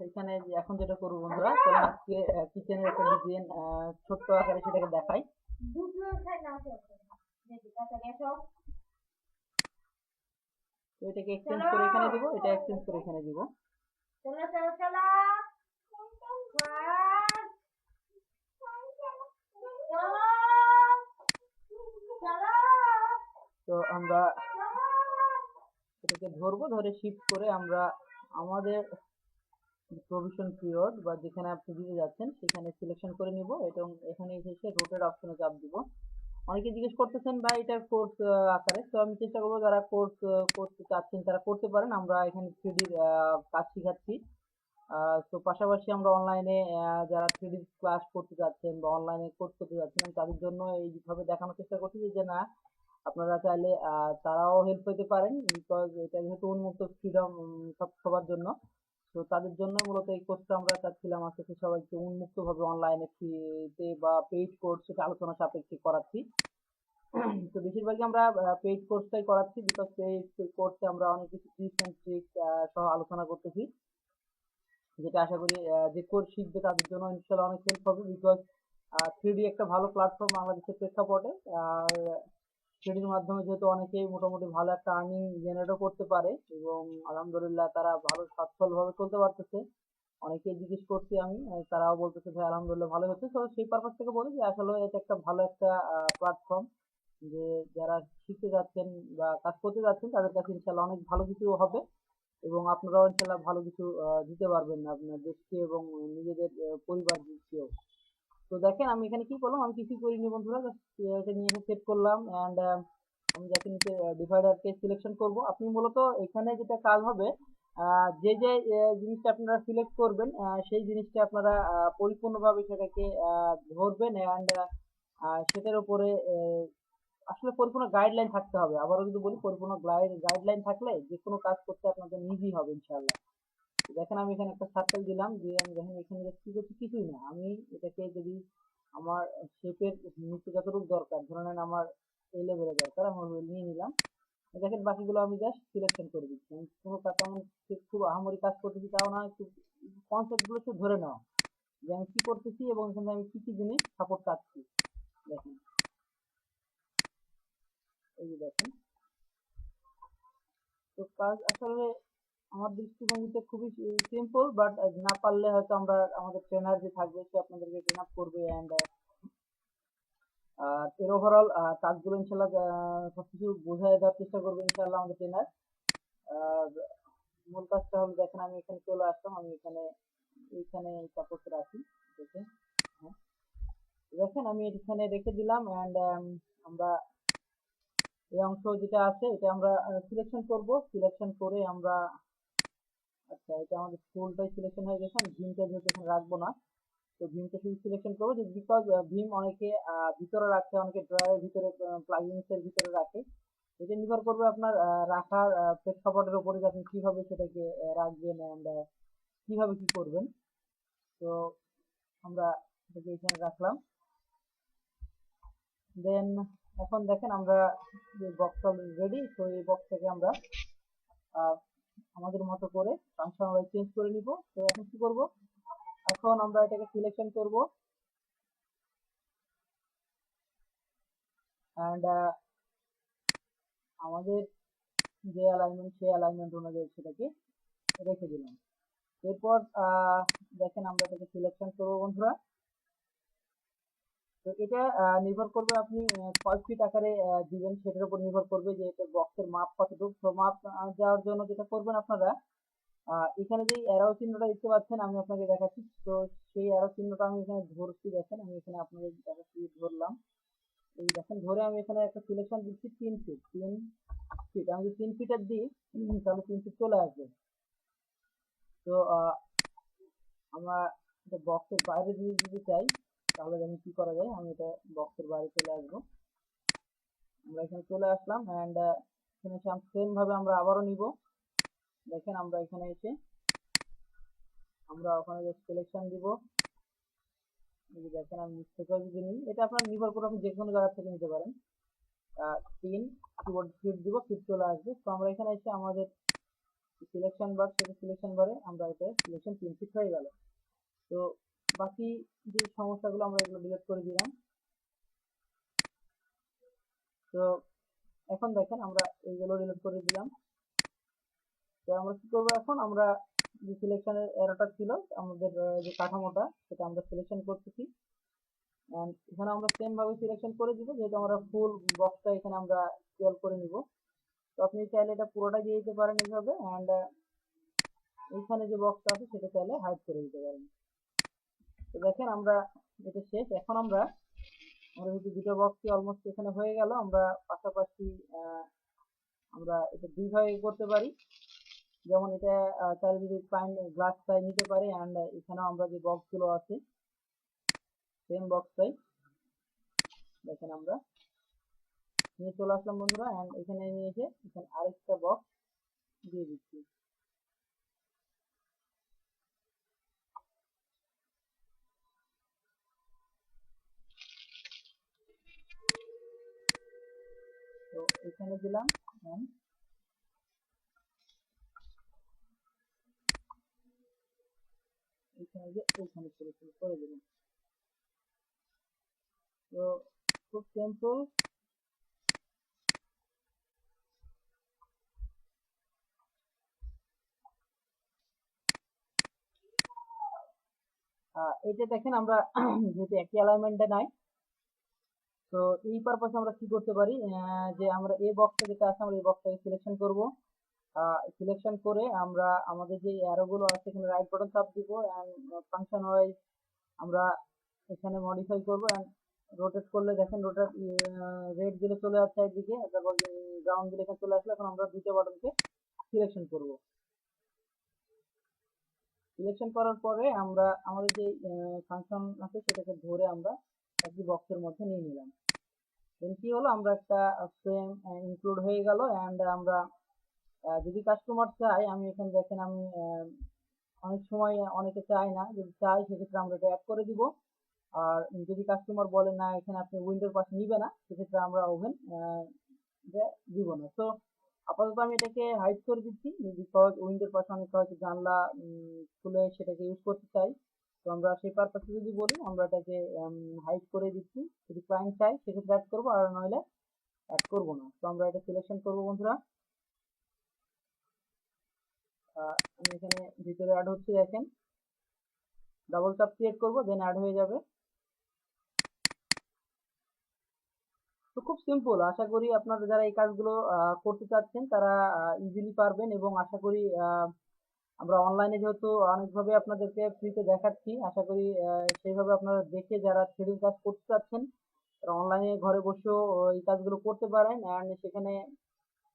এখানে এখন যেটা করবো বন্ধুরা, চলুন আজকে কিচেনের একটা ডিজাইন ছোট্ট আকারে সেটাকে দেখাই। তো এটাকে এক্সচেঞ্জ করে এখানে দিব, এটা এক্সচেঞ্জ করে এখানে দিব। তো আমরা এটাকে ধরবো, ধরে শিফট করে আমরা আমাদের প্রভিশন পিরিয়ড বা যেখানে আপনি দিতে যাচ্ছেন সেখানে সিলেকশন করে নিব এবং এখানে এসে রোটেট অপশনে চাপ দিব। অনেকে জিজ্ঞেস করতেছেন ভাই এটা কোর্স আকারে, তো আমি চেষ্টা করবো যারা কোর্স করতে চাচ্ছেন তারা করতে পারেন। আমরা এখানে 3D কাজ শিখাচ্ছি। তো পাশাপাশি আমরা অনলাইনে যারা 3D ক্লাস করতে চাচ্ছেন বা অনলাইনে কোর্স করতে যাচ্ছেন আমি তাদের জন্য এইভাবে দেখানোর চেষ্টা করছি যে না, আপনারা চাইলে তারাও হেল্প পেতে পারেন, বিকজ এটা যেহেতু উন্মুক্ত ফ্রিডম সবার জন্য। তো তাদের জন্য মূলত এই কোর্সটা আমরা চাচ্ছিলাম আজকে সবাইকে উন্মুক্তভাবে অনলাইনে ফ্রিতে বা পেইড কোর্স সেটা আলোচনা সাপেক্ষে করাচ্ছি। তো বেশিরভাগই আমরা পেইড কোর্সটাই করাচ্ছি, বিকজ পেইড কোর্সে আমরা অনেক কিছু টিপস এন্ড ট্রিক সহ আলোচনা করতেছি, যেটা আশা করি যে কোর্স শিখবে তাদের জন্য ইনশাল্লাহ অনেক হেল্প হবে। বিকজ 3D একটা ভালো প্ল্যাটফর্ম বাংলাদেশের প্রেক্ষাপটে। আর 3Dর মাধ্যমে যেহেতু অনেকেই মোটামুটি ভালো একটা আর্নিং জেনারেটও করতে পারে এবং আলহামদুলিল্লাহ তারা ভালো সচ্ছলভাবে চলতে পারতেছে। অনেকে জিজ্ঞেস করছি আমি, তারাও বলতেছে ভাই আলহামদুলিল্লাহ ভালো হচ্ছে। তো সেই পারপাস থেকে বলি যে আসলে এটা একটা ভালো একটা প্ল্যাটফর্ম, যে যারা শিখতে যাচ্ছেন বা কাজ করতে যাচ্ছেন তাদের কাছে ইনশাল্লাহ অনেক ভালো কিছু হবে এবং আপনারাও ইনশাল্লাহ ভালো কিছু দিতে পারবেন আপনার দেশকে এবং নিজেদের পরিবারকেও। তো দেখেন আমি এখানে কি করলাম, আমি কিছুই করিনি বন্ধুরা, জাস্ট এটা নিয়ে এসে সেট করলাম অ্যান্ড আমি যাকে নিচে ডিভাইডারকে সিলেকশন করব। আপনি মূলত এখানে যেটা কাজ হবে, যে যে জিনিসটা আপনারা সিলেক্ট করবেন সেই জিনিসটা আপনারা পরিপূর্ণভাবে সেটাকে ধরবেন অ্যান্ড সেটার উপরে আসলে পরিপূর্ণ গাইডলাইন থাকতে হবে। আবারও যদি বলি, পরিপূর্ণ গাইডলাইন থাকলে যে কোনো কাজ করতে আপনাদের ইজি হবে ইনশাআল্লাহ। দেখেন আমি এখানে একটা সার্কেল দিলাম, দিয়ে আমি দেখেন এখানে কি করছি, কিছুই না। আমি এটাকে যদি আমার শেপের নিচে যতটুকু দরকার, ধরে নেন আমার এই লেভেলের দরকার, আমি ওইভাবে নিয়ে নিলাম। দেখেন বাকিগুলো আমি জাস্ট সিলেকশন করে দিচ্ছি। আমি কোনো কাজ তেমন খুব আহামরি কাজ করতেছি তাও না, একটু কনসেপ্ট গুলো একটু ধরে নেওয়া যে আমি কি করতেছি এবং এখানে আমি কি কি জিনিস সাপোর্ট চাচ্ছি। দেখেন এই যে দেখেন, তো কাজ আসলে আমার দৃষ্টিভঙ্গিতে খুবই সিম্পল, বাট না পারলে হয়তো আমরা আমাদের ট্রেনার যে থাকবে সে আপনাদেরকে ট্রেন আপ করবে অ্যান্ড এর ওভারঅল কাজগুলো ইনশাল্লাহ সবকিছু বোঝায় দেওয়ার চেষ্টা করবে ইনশাল্লাহ আমাদের ট্রেনার। আর মূল কাজটা হলো, দেখেন আমি এখানে চলে আসলাম, আমি এখানে এইখানে সাপোর্ট রাখি। দেখে হ্যাঁ, দেখেন আমি এখানে রেখে দিলাম অ্যান্ড আমরা এই অংশ যেটা আছে এটা আমরা সিলেকশন করব। সিলেকশন করে আমরা, আচ্ছা এটা আমাদের ফুলটাই সিলেকশন হয়ে গেছে, আমি ভিমটা যেহেতু এখানে রাখবো না, তো ভিমটা শুধু সিলেকশন করবো যে বিকজ ভিম অনেকে ভিতরে রাখে, অনেকে ড্রয়ারের ভিতরে প্লাগইনস এর ভিতরে রাখে। এটা নির্ভর করবে আপনার রাখার প্রেক্ষাপটের উপরে যে আপনি কিভাবে সেটাকে রাখবেন অ্যান্ড কিভাবে কি করবেন। তো আমরা এটাকে এখানে রাখলাম। দেন এখন দেখেন আমরা যে বক্সটা রেডি, তো এই বক্সটাকে আমরা আহ, আমাদের মতো করে ফাংশন ওয়াইজ চেঞ্জ করে নিব। তো এখন কি করব, এখন আমরা এটাকে সিলেকশন করব অ্যান্ড আমাদের যে অ্যালাইনমেন্ট সেই অ্যালাইনমেন্ট অনুযায়ী সেটাকে রেখে দিলাম। এরপর দেখেন আমরা এটাকে সিলেকশন করবো বন্ধুরা। তো এটা নির্ভর করবে আপনি কয় ফিট আকারে দিবেন সেটার উপর নির্ভর করবে যে এটা বক্সের মাপ কতটুকু। তো মাপ দেওয়ার জন্য যেটা করবেন আপনারা, এখানে যে অ্যারো চিহ্নটা দেখতে পাচ্ছেন আমি আপনাকে দেখাচ্ছি। তো সেই অ্যারো চিহ্নটা আমি এখানে ধরছি, দেখেন আমি এখানে আপনাদের দেখাচ্ছি, ধরলাম। এই দেখেন ধরে আমি এখানে একটা সিলেকশন দিচ্ছি 3 ফিট। 3 ফিট আমি যদি 3 ফিটের দিই তাহলে 3 ফিট চলে আসবে। তো আমরা এটা বক্সের বাইরে দিয়ে দিতে চাই, তাহলে আমি কি করা যায়, আমি এটা বক্সের বাইরে চলে আসবো। আমরা এখানে চলে আসলাম অ্যান্ড এখানে এসে সেম ভাবে আমরা আবারও নিব। দেখেন আমরা এখানে এসে আমরা ওখানে সিলেকশন দিব। এই যে দেখেন আমি নিচ থেকেও যদি নিই, এটা আপনার নির্ভর করে আপনি যে কোনো জায়গা থেকে নিতে পারেন। 3 কিবোর্ড ফিট দিব, ফিট চলে আসবে। তো আমরা এখানে এসে আমাদের সিলেকশন বার, সেটা সিলেকশন বারে আমরা এটা সিলেকশন প্রিন্ট হয়ে গেল। তো বাকি যে সমস্যাগুলো আমরা এগুলো ডিলিট করে দিলাম। তো এখন দেখেন আমরা এইগুলো ডিলিট করে দিলাম। তো আমরা কি করবো, এখন আমরা যে সিলেকশনের এররটা ছিল আমাদের যে কাঠামোটা, সেটা আমরা সিলেকশন করতেছি। এখানে আমরা সেম ভাবে সিলেকশন করে দিব, যেহেতু আমরা ফুল বক্সটা এখানে আমরা স্ক্রল করে নিব। তো আপনি চাইলে এটা পুরোটা দিয়ে দিতে পারেন এইভাবে, অ্যান্ড এইখানে যে বক্সটা আছে সেটা চাইলে হাইড করে দিতে পারেন। তো দেখেন আমরা এটা শেষ। এখন আমরা যেহেতু দুটো বক্সই অলমোস্ট এখানে হয়ে গেল, আমরা পাশাপাশি আমরা এটা দুই ভাগে করতে পারি। যেমন এটা চাইলে যদি ফাইন গ্লাস চাই নিতে পারি, অ্যান্ড এখানেও আমরা যে বক্সগুলো আছে সেম বক্সটাই দেখেন আমরা নিয়ে চলে আসলাম বন্ধুরা। অ্যান্ড এখানে নিয়ে এসে এখানে আরেকটা বক্স দিয়ে দিচ্ছি। তো এখানে দিলাম, অ্যান্ড এখানে যে এখানে করে দিলাম। তো খুব সিম্পল। এটা দেখেন আমরা যেহেতু একই অ্যালাইনমেন্টে নাই, তো এই পারপাসে আমরা কি করতে পারি, যে আমরা এই বক্সটা যেটা আছে আমরা এই বক্সটাকে সিলেকশন করব। সিলেকশন করে আমরা আমাদের যে অ্যারো গুলো আছে এখানে রাইট বাটন চাপ দিব, এন্ড ফাংশন ওয়াইজ আমরা এখানে মডিফাই করব। এন্ড রোটেট করলে দেখেন রোটেট রেড দিলে চলে আসছে একদিকে, তারপর ব্রাউন দিলে এখানে চলে আসলে। এখন আমরা দুটো বাটনকে সিলেকশন করব। সিলেকশন করার পরে আমরা আমাদের যে ফাংশন আছে সেটাকে ধরে আমরা একই বক্সের মধ্যে নিয়ে নিলাম। দেন কি হলো, আমরা একটা ফ্রেম ইনক্লুড হয়ে গেল। এন্ড আমরা যদি কাস্টমার চাই, আমি এখানে দেখেন আমি অনেক সময় অনেকে চায় না, যদি চাই সেক্ষেত্রে আমরা এটা অ্যাড করে দিব। আর যদি কাস্টমার বলে না এখানে আপনি উইন্ডোর পাশে নিবে না, সেক্ষেত্রে আমরা ওভেন দিব না। তো আপাতত আমি এটাকে হাইড করে দিচ্ছি, বিকজ উইন্ডোর পাশে অনেক হয়তো জানলা খুলে সেটাকে ইউজ করতে চাই। তো আমরা সেই পারপাসে যদি বলি আমরা এটাকে হাইড করে দিচ্ছি। যদি ক্লায়েন্ট চাই সেক্ষেত্রে অ্যাড করবো, আর নইলে অ্যাড করবো না। তো আমরা এটা সিলেকশন করবো বন্ধুরা। আমি এখানে ভিতরে অ্যাড হচ্ছে দেখেন, ডাবল ট্যাপ ক্রিয়েট করবো, দেন অ্যাড হয়ে যাবে। তো খুব সিম্পল। আশা করি আপনারা যারা এই কাজগুলো করতে চাচ্ছেন তারা ইজিলি পারবেন, এবং আশা করি আমরা অনলাইনে যেহেতু অনেকভাবে আপনাদেরকে ফ্রিতে দেখাচ্ছি, আশা করি সেইভাবে আপনারা দেখে যারা থ্রেডিং কাজ করতে চাচ্ছেন তারা অনলাইনে ঘরে বসেও এই কাজগুলো করতে পারেন। অ্যান্ড সেখানে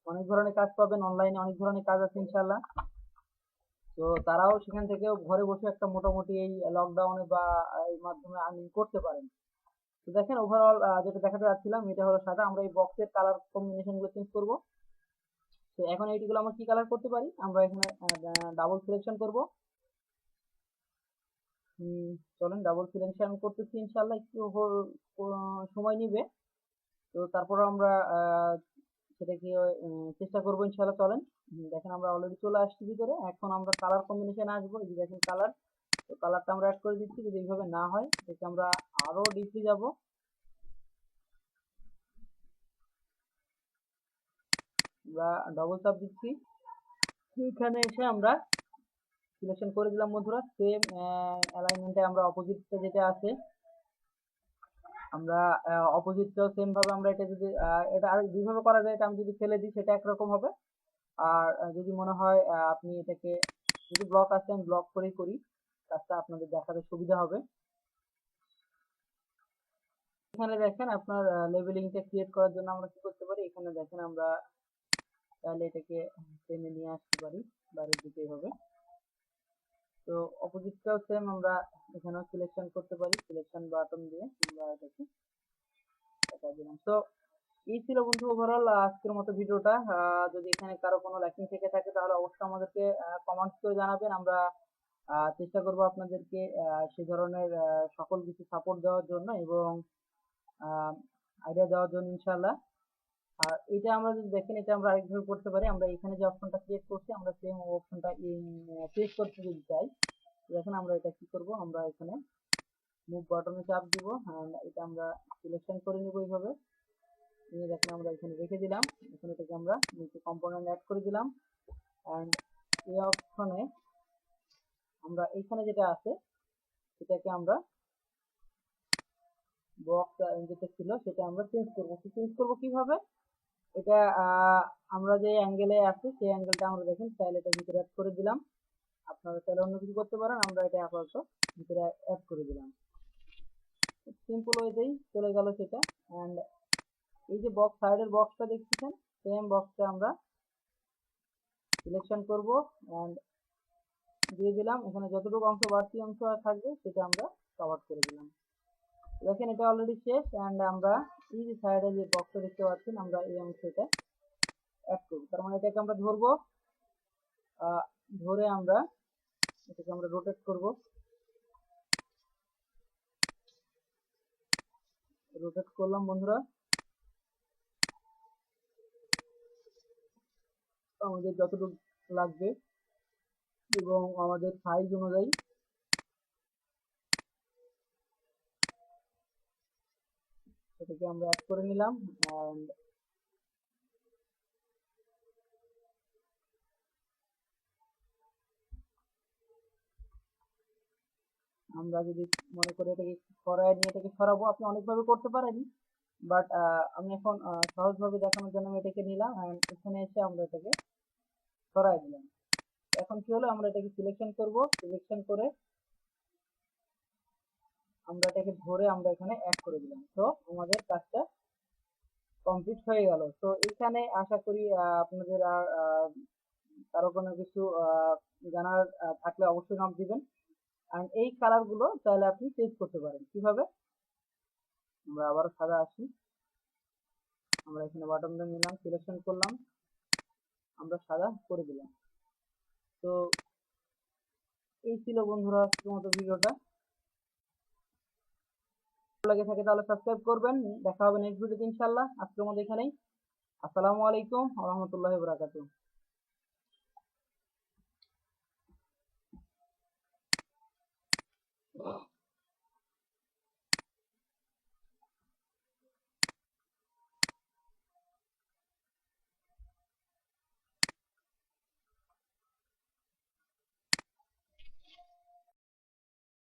অনেক ধরনের কাজ পাবেন, অনলাইনে অনেক ধরনের কাজ আছে ইনশাল্লাহ। তো তারাও সেখান থেকেও ঘরে বসে একটা মোটামুটি এই লকডাউনে বা এই মাধ্যমে আর্নিং করতে পারেন। তো দেখেন ওভারঅল যেটা দেখাতে যাচ্ছিলাম এটা হলো সাদা। আমরা এই বক্সের কালার কম্বিনেশন গুলো চেঞ্জ করব। তো এখন এইগুলো আমরা কি কালার করতে পারি, আমরা এখানে ডাবল সিলেকশন করব। চলেন ডাবল সিলেকশন করতেছি, ইনশাল্লাহ একটু সময় নিবে। তো তারপর আমরা সেটাকে চেষ্টা করবো ইনশাল্লাহ। চলেন দেখেন আমরা অলরেডি চলে আসছি ভিতরে। এখন আমরা কালার কম্বিনেশন আসবো, এই যে দেখেন কালার। তো কালারটা আমরা অ্যাড করে দিচ্ছি। যদি এইভাবে না হয় এটাকে আমরা আরো ডিপলি যাব, আমরা ডবল চাপ দিচ্ছি। এখানে এসে আমরা সিলেকশন করে দিলাম বন্ধুরা। সেম অ্যালাইনমেন্টে আমরা অপোজিটটা যেটা আছে আমরা অপোজিটটাও সেম ভাবে আমরা এটা যদি এটা আর দুইভাবে করা যায়। এটা আমি যদি ফেলে দিই সেটা একরকম হবে, আর যদি মনে হয় আপনি এটাকে যদি ব্লক আছে আমি ব্লক করেই করি, কাজটা আপনাদের দেখাতে সুবিধা হবে। এখানে দেখেন আপনার লেবেলিংটা ক্রিয়েট করার জন্য আমরা কি করতে পারি, এখানে দেখেন আমরা তাহলে এটাকে টেনে নিয়ে আসতে পারি বাইরের দিকে এইভাবে। তো অপোজিটটাও সেম আমরা এখানেও সিলেকশন করতে পারি, সিলেকশন বাটন দিয়ে আমরা এটাকে দেখা দিলাম। তো এই ছিল বন্ধু ওভারঅল আজকের মতো ভিডিওটা। যদি এখানে কারো কোনো ল্যাকিং থেকে থাকে তাহলে অবশ্যই আমাদেরকে কমেন্টস করে জানাবেন। আমরা চেষ্টা করব আপনাদেরকে সে ধরনের সকল কিছু সাপোর্ট দেওয়ার জন্য এবং আইডিয়া দেওয়ার জন্য ইনশাল্লাহ। আর এটা আমরা যদি দেখেন, এটা আমরা আরেকভাবে করতে পারি। আমরা এখানে যে অপশনটা ক্রিয়েট করছি, আমরা সেম অপশনটা ক্রিয়েট করতে যদি চাই, দেখেন আমরা এটা কি করব, আমরা এখানে মুভ বাটনে চাপ দিব, and এটা আমরা সিলেকশন করে নিব এইভাবে নিয়ে, দেখেন আমরা এখানে রেখে দিলাম। এখন এটাকে আমরা নিচে কম্পোনেন্ট অ্যাড করে দিলাম, and এই অপশনে আমরা এখানে যেটা আছে সেটাকে আমরা বক্স যেটা ছিল সেটা আমরা চেঞ্জ করব কিভাবে? এটা আমরা যে অ্যাঙ্গেলে আছি সেই অ্যাঙ্গেলটা আমরা দেখেন চাইলে এটা ভিতরে অ্যাড করে দিলাম। আপনারা চাইলে অন্য কিছু করতে পারেন, আমরা এটা আপাতত ভিতরে অ্যাড করে দিলাম। সিম্পল ওয়েতেই চলে গেল সেটা। অ্যান্ড এই যে বক্স, সাইডের বক্সটা দেখতেছেন, সেম বক্সটা আমরা সিলেকশন করব অ্যান্ড দিয়ে দিলাম। এখানে যতটুকু অংশ বাড়তি অংশ থাকবে সেটা আমরা কভার করে দিলাম। দেখেন এটা অলরেডি শেষ। অ্যান্ড আমরা এই যে সাইডে যে বক্সটা দেখতে পাচ্ছেন, আমরা এই অংশটা অ্যাড করব। তার মানে এটাকে আমরা ধরবো, ধরে আমরা এটাকে আমরা রোটেট করব। রোটেট করলাম বন্ধুরা, আমাদের যতটুকু লাগবে এবং আমাদের সাইজ অনুযায়ী এটাকে আমরা অ্যাড করে নিলাম। অ্যান্ড আমরা যদি মনে করি এটাকে সরায় নিয়ে এটাকে সরাবো, আপনি অনেকভাবে করতে পারেন, বাট আমি এখন সহজভাবে দেখানোর জন্য আমি এটাকে নিলাম। অ্যান্ড এখানে এসে আমরা এটাকে সরাই দিলাম। এখন কি হলো, আমরা এটাকে সিলেকশন করব, সিলেকশন করে আমরা এটাকে ধরে আমরা এখানে অ্যাড করে দিলাম। তো আমাদের কাজটা কমপ্লিট হয়ে গেল। তো এখানে আশা করি আপনাদের আর কারো কোনো কিছু জানার থাকলে অবশ্যই নক দিবেন। এন্ড এই কালার গুলো চাইলে আপনি চেঞ্জ করতে পারেন কিভাবে। আমরা আবার সাদা আসি, আমরা এখানে বাটনটা নিলাম, সিলেকশন করলাম, আমরা সাদা করে দিলাম। তো এই ছিল বন্ধুরা আজকের মতো ভিডিওটা। ভালো লাগে থাকে তাহলে সাবস্ক্রাইব করবেন। দেখা হবে নেক্সট ভিডিওতে ইনশাআল্লাহ। আজকের মতো এখানেই। আসসালামু আলাইকুম ওয়া রাহমাতুল্লাহি ওয়া বারাকাতুহু।